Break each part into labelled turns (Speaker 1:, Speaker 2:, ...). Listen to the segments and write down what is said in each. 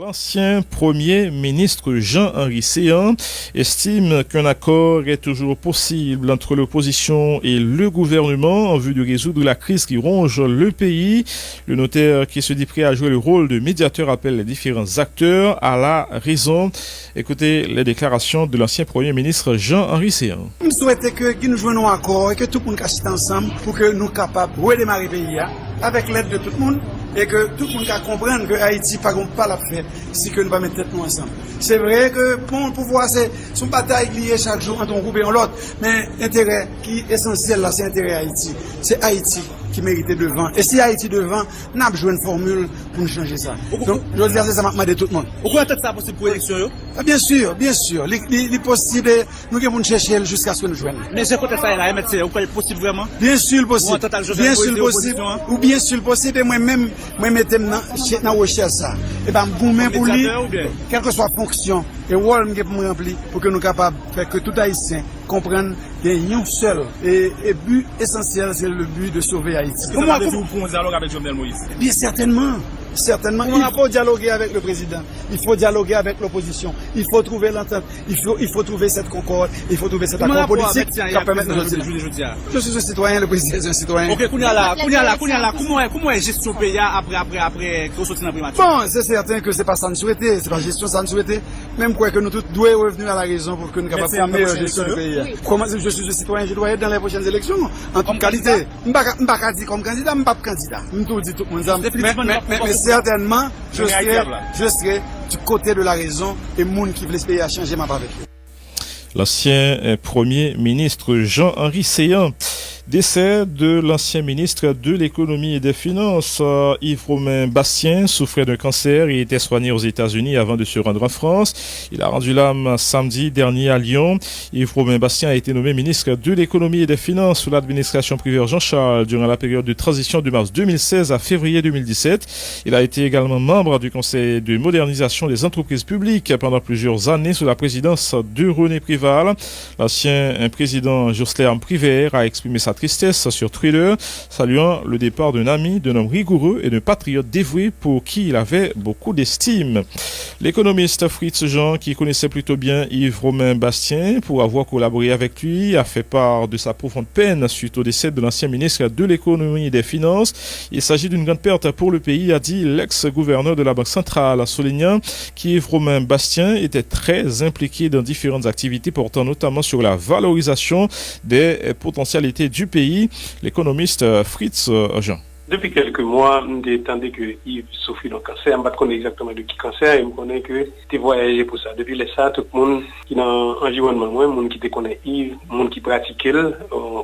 Speaker 1: L'ancien Premier ministre Jean-Henri Séan estime qu'un accord est toujours possible entre l'opposition et le gouvernement en vue de résoudre la crise qui ronge le pays. Le notaire, qui se dit prêt à jouer le rôle de médiateur, appelle les différents acteurs à la raison. Écoutez les déclarations de l'ancien Premier ministre Jean-Henri Séan.
Speaker 2: Je souhaite que nous jouions un accord et que tout le monde cache ensemble pour que nous soyons capables de redémarrer le pays avec l'aide de tout le monde. Et que tout le monde comprenne que Haïti n'a pas la faire si que nous ne pas mettre tête nous ensemble. C'est vrai que pour le pouvoir, c'est son bataille liée chaque jour entre un groupe et l'autre, mais l'intérêt qui est essentiel là, c'est l'intérêt Haïti. C'est Haïti qui mérite devant. Et si Haïti devant, nous avons besoin d'une formule pour nous changer ça. Donc, je veux dire, ça m'a demandé tout le monde.
Speaker 3: Pourquoi est-ce que ça possible pour l'élection?
Speaker 2: Bien sûr, bien sûr. Il possible, nous devons chercher jusqu'à ce que nous joignons.
Speaker 3: Mais c'est côté ça, la MTC, vous croyez possible vraiment?
Speaker 2: Bien sûr, possible. Bien sûr, possible. Ou bien sûr, possible. Et moi-même, moi mettez dans la recherche ça et ben vous même pour lui quelle que soit fonction et rôle que pour remplir pour que nous capables faire que tout haïtien comprenne qu'il y a un seul et but essentiel, c'est le but de sauver Haïti.
Speaker 3: Comment avez-vous pour un dialogue avec Jovenel Moïse?
Speaker 2: Bien certainement. Certainement, il faut dialoguer avec le président, il faut dialoguer avec l'opposition, il faut trouver l'entente, il faut trouver cette concorde, il faut trouver cet accord politique qui permet de Je suis un citoyen, le président est un citoyen.
Speaker 3: Ok, comment est gestion pays après que vous sortez dans le primature?
Speaker 2: Bon, c'est certain que c'est pas ça nous souhaiter, c'est pas gestion ça nous souhaiter. Même quoi que nous tous devons revenir à la raison pour que nous capables de faire une meilleure gestion du pays. Comment je suis un citoyen, je dois être dans les prochaines élections en toute qualité. Je ne suis pas comme candidat, je ne suis pas candidat. Je tout dit tout le monde. Mais certainement, je serai du côté de la raison et les gens qui veulent ce pays à changer ma part avec eux.
Speaker 1: L'ancien Premier ministre Jean-Henri Séan. Décès de l'ancien ministre de l'économie et des finances, Yves-Romain Bastien, souffrait d'un cancer et était soigné aux États-Unis avant de se rendre en France. Il a rendu l'âme samedi dernier à Lyon. Yves-Romain Bastien a été nommé ministre de l'économie et des finances sous l'administration privée Jean-Charles durant la période de transition de mars 2016 à février 2017. Il a été également membre du conseil de modernisation des entreprises publiques pendant plusieurs années sous la présidence de René Préval. L'ancien président Jocelyn Prévert a exprimé sa tristesse sur Twitter, saluant le départ d'un ami, d'un homme rigoureux et d'un patriote dévoué pour qui il avait beaucoup d'estime. L'économiste Fritz Jean, qui connaissait plutôt bien Yves-Romain Bastien pour avoir collaboré avec lui, a fait part de sa profonde peine suite au décès de l'ancien ministre de l'économie et des finances. Il s'agit d'une grande perte pour le pays, a dit l'ex-gouverneur de la Banque centrale, soulignant qu'Yves-Romain Bastien était très impliqué dans différentes activités portant notamment sur la valorisation des potentialités du pays. L'économiste Fritz Jean.
Speaker 4: Depuis quelques mois, j'ai entendu que Yves souffrait d'un cancer. Je ne connais pas exactement de qui cancer et je connais que tu voyagé pour ça. Depuis ça, tout le monde qui est dans l'environnement, le monde qui te connaît Yves, le monde qui pratique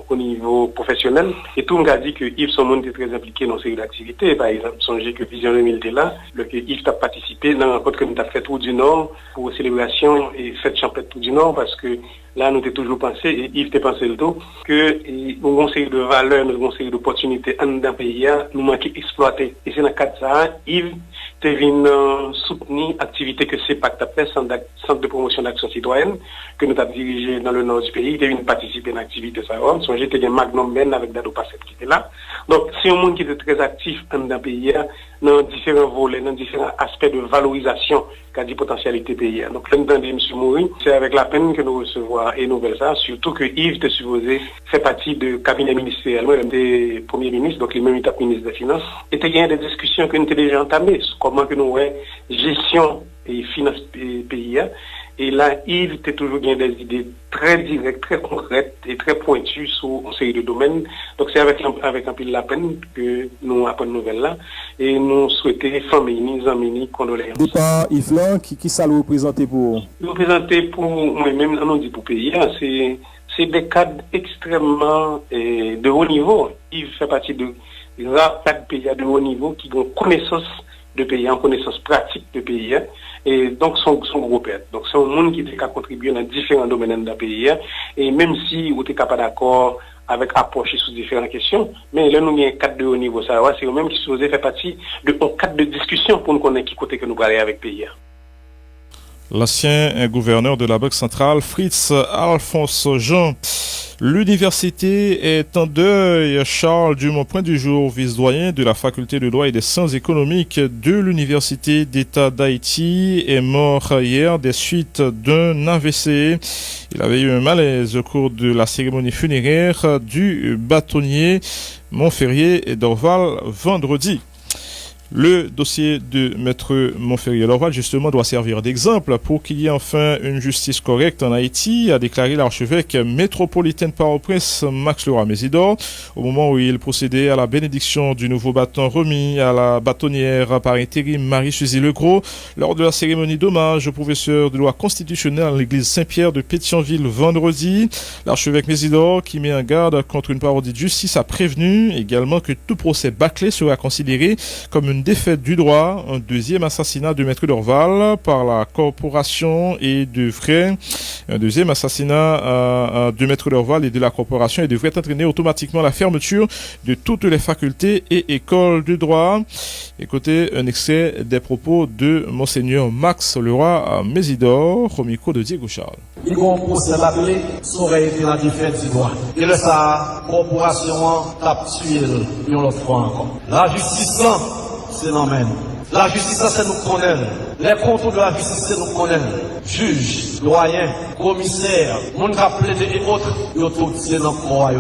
Speaker 4: au niveau professionnel. Et tout le monde a dit que Yves, son monde est très impliqué dans ces activités. Par exemple, songez que Vision 2000 était là, que Yves a participé dans la rencontre que nous avons fait Tour du Nord pour célébration et fête champêtre Tour du Nord parce que là, nous avons toujours pensé, et Yves t'a pensé le tout, que nous avons une série de valeurs, nous avons une série d'opportunités dans le pays, nous manquons d'exploiter. Et c'est dans le cadre de ça, Yves t'a venu soutenir l'activité que CEPAC a fait, Centre de promotion d'action citoyenne, que nous avons dirigé dans le nord du pays. Il est venu participer à l'activité de ça. Donc, j'étais un Magnum Ben avec Dado Passet qui était là. Donc, c'est un monde qui était très actif dans le pays, dans différents volets, dans différents aspects de valorisation qu'a dit potentialité pays. Donc, l'un de M. Moury, c'est avec la peine que nous recevons et nouvelles ça, surtout que Yves était supposé faire partie du cabinet ministériel, moi, des premiers ministres, donc les mêmes étapes ministre des Finances. Et il y a des discussions que nous avons déjà entamées sur comment que nous avons gestion et finances pays. Et là, Yves était toujours bien des idées très directes, très concrètes et très pointues sur une série de domaines. Donc c'est avec un peu de la peine que nous apprenons nouvelle là et nous souhaitons famille, amis, condoléances.
Speaker 5: Départ Yves là, qui ça le représenter pour?
Speaker 4: Représenter pour moi-même, on dit pour pays, c'est des cadres extrêmement de haut niveau. Yves fait partie de rares cadres pays de haut niveau qui ont connaissance de pays, en connaissance pratique de pays, et donc son gros père. Donc c'est un monde qui a contribué dans différents domaines d'un pays, et même si vous n'êtes pas d'accord avec approche sur différentes questions, mais là nous avons un cadre de haut niveau, ça c'est eux-mêmes qui sont fait partie de un cadre de discussion pour nous connaître qui côté que nous parlons avec pays.
Speaker 1: L'ancien gouverneur de la Banque centrale, Fritz Alphonse Jean. L'université est en deuil. Charles Dumont, point du jour, vice-doyen de la faculté de droit et des sciences économiques de l'Université d'État d'Haïti, est mort hier des suites d'un AVC. Il avait eu un malaise au cours de la cérémonie funéraire du bâtonnier Montferrier d'Orval vendredi. Le dossier de Maître Montferrier d'Orval, justement, doit servir d'exemple pour qu'il y ait enfin une justice correcte en Haïti, a déclaré l'archevêque métropolitain de Port-au-Prince, Max Leroy Mésidor, au moment où il procédait à la bénédiction du nouveau bâton remis à la bâtonnière par intérim Marie-Suzy Legros, lors de la cérémonie d'hommage au professeur de droit constitutionnel à l'église Saint-Pierre de Pétionville vendredi. L'archevêque Mésidor, qui met en garde contre une parodie de justice, a prévenu également que tout procès bâclé sera considéré comme une défaite du droit. Un deuxième assassinat de Maître d'Orval par la corporation et de frères. Un deuxième assassinat de Maître d'Orval et de la corporation et devrait entraîner automatiquement la fermeture de toutes les facultés et écoles de droit. Écoutez un extrait des propos de Monseigneur Max Leroy Mésidor au micro de Diego Charles.
Speaker 6: Il y a un procès bâclé, ça aurait été la défaite du droit. Et là, ça, corporation a tué une autre fois encore. La justice, c'est l'emmène. La justice, c'est nous connaître. Les contours de la justice, c'est nous connaître. Juge, doyen, commissaire, mon cap plaidé et autres, ils ont tous c'est dans le corps,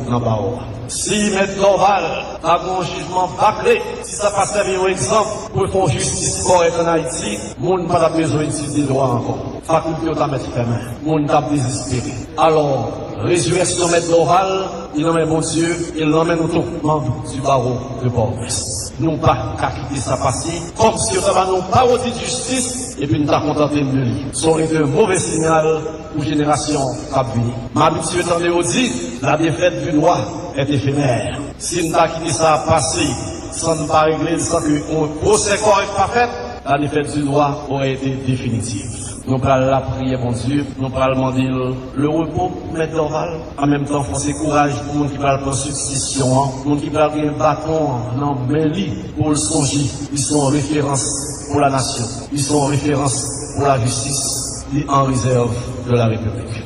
Speaker 6: dans le barreau. Si Maître d'Orval a un jugement bâclé, si ça passe à un exemple pour faire justice correcte en Haïti, mon n'a pas besoin d'étudier le droit encore. Faculté de mettre fermée. Mon n'a pas désespéré. Alors, résurrection Maître d'Orval, il emmène mon Dieu, il l'emmène au tourment du barreau de Port-au-Prince. Nous pas qu'à quitter ça passer, comme si on avait nous parodie de justice, et puis nous t'avons contenté de lui. Ça aurait été un mauvais signal pour la génération qui a venu. M'habitué à dire, la défaite du droit est éphémère. Si nous t'avons quitté ça passer, sans nous pas régler, sans qu'un procès correct pas fait, la défaite du droit aurait été définitive. Nous parlons la prière, mon Dieu, nous parlons demander le repos, Maître d'Orval. En même temps, forcer courage pour les gens qui parlent de substitution, les gens qui parlent de bâton, non, mais lui, pour le songer, ils sont en référence pour la nation, ils sont en référence pour la justice, et en réserve de la République.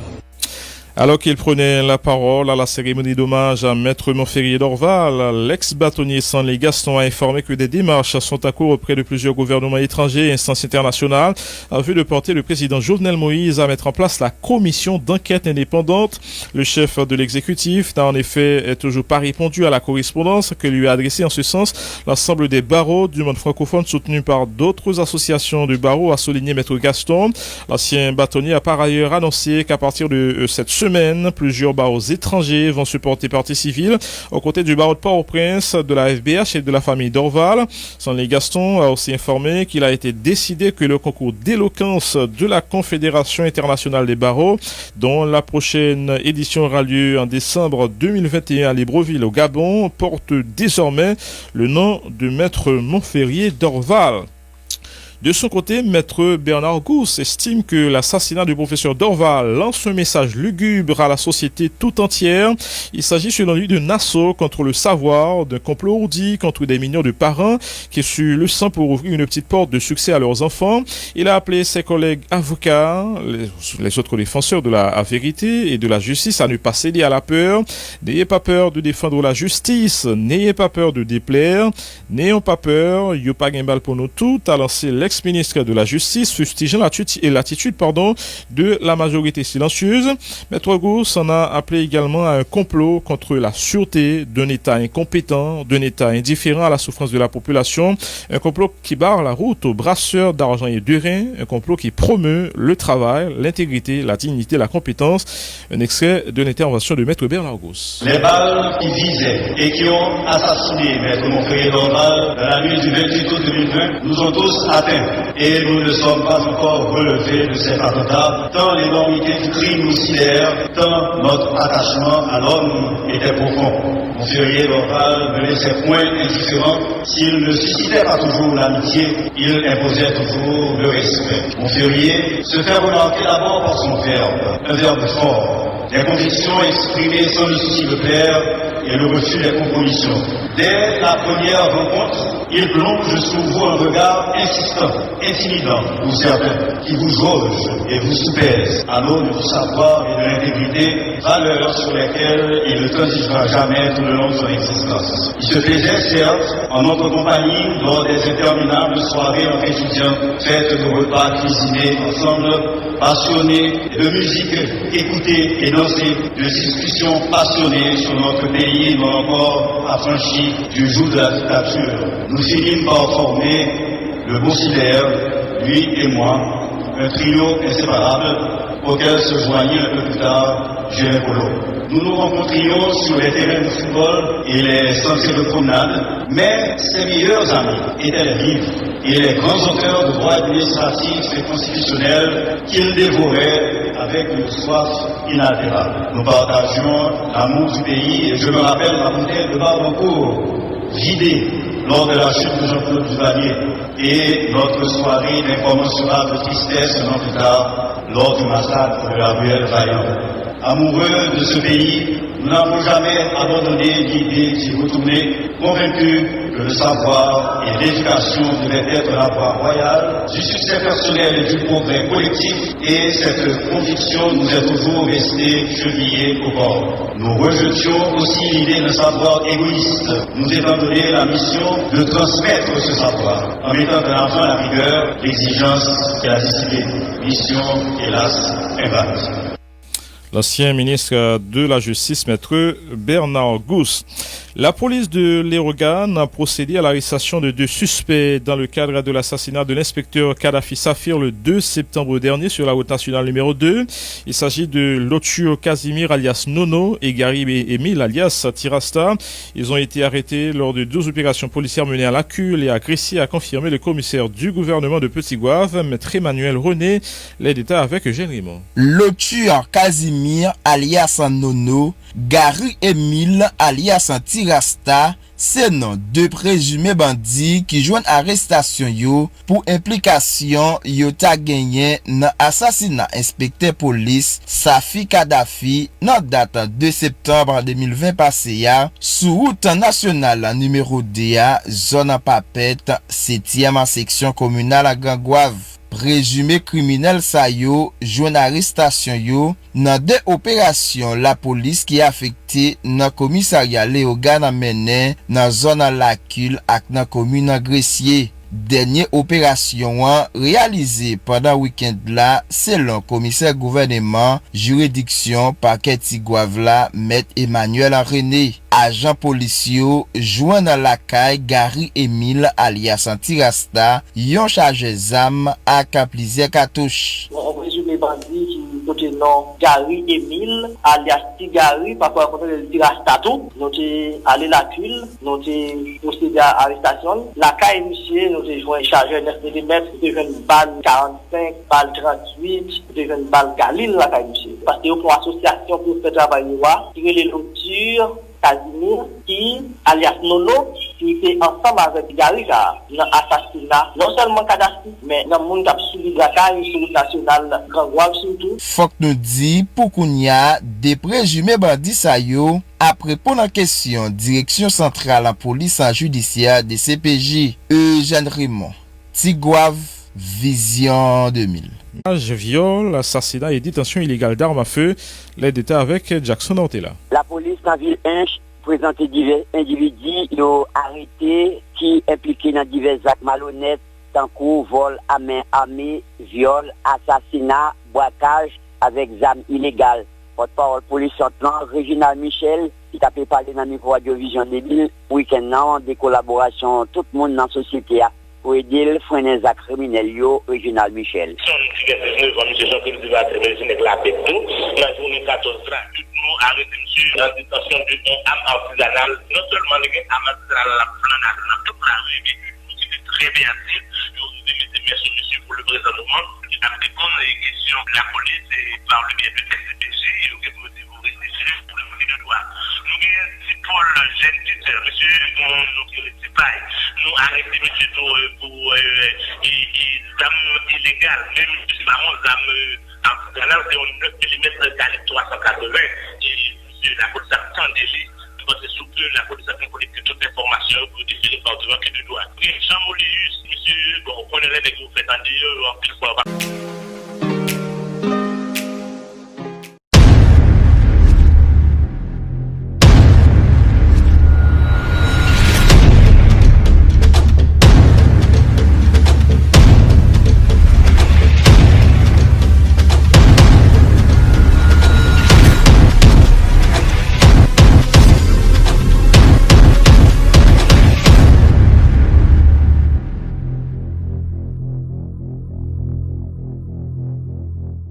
Speaker 1: Alors qu'il prenait la parole à la cérémonie d'hommage à Maître Montferrier d'Orval, l'ex-bâtonnier Stanley Gaston a informé que des démarches sont en cours auprès de plusieurs gouvernements étrangers et instances internationales en vue de porter le président Jovenel Moïse à mettre en place la commission d'enquête indépendante. Le chef de l'exécutif n'a en effet toujours pas répondu à la correspondance que lui a adressée en ce sens l'ensemble des barreaux du monde francophone soutenus par d'autres associations de barreaux, a souligné Maître Gaston. L'ancien bâtonnier a par ailleurs annoncé qu'à partir de cette semaine, plusieurs barreaux étrangers vont se porter partie civile aux côtés du barreau de Port-au-Prince, de la FBH et de la famille d'Orval. Stanley Gaston a aussi informé qu'il a été décidé que le concours d'éloquence de la Confédération internationale des barreaux, dont la prochaine édition aura lieu en décembre 2021 à Libreville au Gabon, porte désormais le nom de Maître Montferrier d'Orval. De son côté, Maître Bernard Gousse estime que l'assassinat du professeur d'Orval lance un message lugubre à la société tout entière. Il s'agit selon lui d'un assaut contre le savoir, d'un complot ourdi contre des millions de parents qui suent le sang pour ouvrir une petite porte de succès à leurs enfants. Il a appelé ses collègues avocats, les autres défenseurs de la vérité et de la justice à ne pas céder à la peur. N'ayez pas peur de défendre la justice, n'ayez pas peur de déplaire, n'ayons pas peur, yo pas gain balle pour nous toutes, a lancé l'ex-ministre de la Justice, fustigeant l'attitude de la majorité silencieuse. Maître Gousse en a appelé également à un complot contre la sûreté d'un État incompétent, d'un État indifférent à la souffrance de la population, un complot qui barre la route aux brasseurs d'argent et de reins, un complot qui promeut le travail, l'intégrité, la dignité, la compétence. Un extrait de l'intervention de Maître Bernard Gousse.
Speaker 7: Les balles qui visaient et qui ont assassiné Maître Montferrier d'Orval dans la nuit du 28 août 2020 nous ont tous atteints. Et nous ne sommes pas encore relevés de ces attentats, tant l'énormité du crime nous sidère, tant notre attachement à l'homme était profond. Montferrier d'Orval ne laissait point indifférent. S'il ne suscitait pas toujours l'amitié, il imposait toujours le respect. Montferrier se fait remarquer d'abord par son verbe, un verbe fort. Des convictions exprimées sans le souci de plaire, et le refus des compromissions. Dès la première rencontre, il plonge sur vous un regard insistant, intimidant pour certains, qui vous jauge et vous soupèse à l'aune du savoir et de l'intégrité, valeurs sur lesquelles il ne transigera jamais tout le long de son existence. Il se plaisait, certes, en notre compagnie lors des interminables soirées entre étudiants, faites de repas cuisinés ensemble, passionnés de musique écoutée et dansée, de discussions passionnées sur notre pays non encore affranchi du joug de la dictature. Nous finîmes par former le Bocilaire, lui et moi, un trio inséparable auquel se joignit un peu plus tard Gilles Polo. Nous nous rencontrions sur les terrains de football et les sentiers de promenade, mais ses meilleurs amis étaient les livres et les grands auteurs de droit administratif et constitutionnel qu'il dévorait avec une soif inaltérable. Nous partagions l'amour du pays et je me rappelle la bouteille de Barbancourt vidée lors de la chute de Jean-Claude Duvalier et notre soirée d'incommensurable tristesse un an plus tard lors du massacre de la ruelle Vaillant. Amoureux de ce pays, nous n'avons jamais abandonné l'idée d'y retourner, convaincus que le savoir et l'éducation devaient être la voie royale du succès personnel et du progrès collectif, et cette conviction nous est toujours restée chevillée au corps. Nous rejetions aussi l'idée d'un savoir égoïste, nous étant donné la mission de transmettre ce savoir, en mettant de l'avant la rigueur, l'exigence et la discipline. Mission, hélas, ingrate.
Speaker 1: L'ancien ministre de la Justice, maître Bernard Gousse. La police de l'Erogan a procédé à l'arrestation de 2 suspects dans le cadre de l'assassinat de l'inspecteur Kadhafi Safir le 2 septembre dernier sur la route nationale numéro 2. Il s'agit de Lotchio Casimir alias Nono et Gary Emile alias Tirasta. Ils ont été arrêtés lors de 2 opérations policières menées à Lacule et à Crécy, a confirmé le commissaire du gouvernement de Petit-Gouave, maître Emmanuel René. Les détails avec Eugène Raymond.
Speaker 8: Lotchio Casimir alias Nono, Gary Emile alias Tirasta, c'est non 2 présumés bandits qui joignent arrestation yo pour implication yo ta gagné dans assassinat inspecteur police Safi Kadhafi dans date 2 septembre 2020 passé ya sous route nationale numéro 2 zone Papette 7e section communale à Gangouave. Présumé criminel sa yo joint arrestation yo dans 2 opérations la police qui a affecté dans commissariat Léogan a mené dans zone Lacule ak dans commune Gressier. Dernière opération réalisée pendant week-end là selon commissaire gouvernement juridiction parquet Tigouave là maître Emmanuel René. Agent policier joint dans la caille Gary Emile alias Tirasta yon chargé zam ak plusieurs cartouches.
Speaker 9: On présumé bandit qui côté nom Gary Emile alias Tigari par contre le Tirasta tout nous t'es allé la cule nous t'es procédé à arrestation la caille monsieur nous t'es joint chargeur 9 mm de 20 balles 45 balles 38 de 20 balles Galil la caille monsieur parce que pour association pour faire travail qui est les loutures Casimir qui alias Nono qui était ensemble avec Gary dans assassinat non seulement Kadhafi mais dans monde qui a suivi la caille sur national Gangouave surtout.
Speaker 8: Faut que nous dit pour qu'on y a des présumés bandits sa yo après pour la question direction centrale la police judiciaire de CPJ Eugène Raymond Tigouave Vision 2000.
Speaker 1: Viol, assassinat et détention illégale d'armes à feu. Les détails avec Jackson Ortela.
Speaker 10: La police dans ville 1 présenté divers individus qui ont arrêté qui impliqués dans divers actes malhonnêtes, tant que vol à main armée, viol, assassinat, braquage avec armes illégales. Porte-parole police sortant, Réginald Michel, qui t'a parlé dans le micro Radio Vision 2000, week-end des collaborations, tout le monde dans la société pour aider le freiner les actes criminels, Réginald Michel.
Speaker 11: Son 19 ans, M. Jean-Claude Duvalier, la paix tout. La journée 14 nous arrêté M. en détention d'une arme artisanale. Non seulement les armes artisanales, la planade, dans toute la rue, mais qui est très bien actif. Merci, monsieur, pour le présentement. À répondre aux questions de la police et par le biais de TCPJ, vous réfléchir pour le monde de droit. Nous avons un Paul jeune tuteur, monsieur, nous arrêtons monsieur pour armes illégales, même si c'est pas armes artisanales, c'est un 9 mm calibre 380, et monsieur, la police a tendu, parce que que la police a collecté toutes les informations pour définir par devant que de droit. Jean Molius, monsieur, bon, on connaît les nègres, vous faites en dire, en plus fois.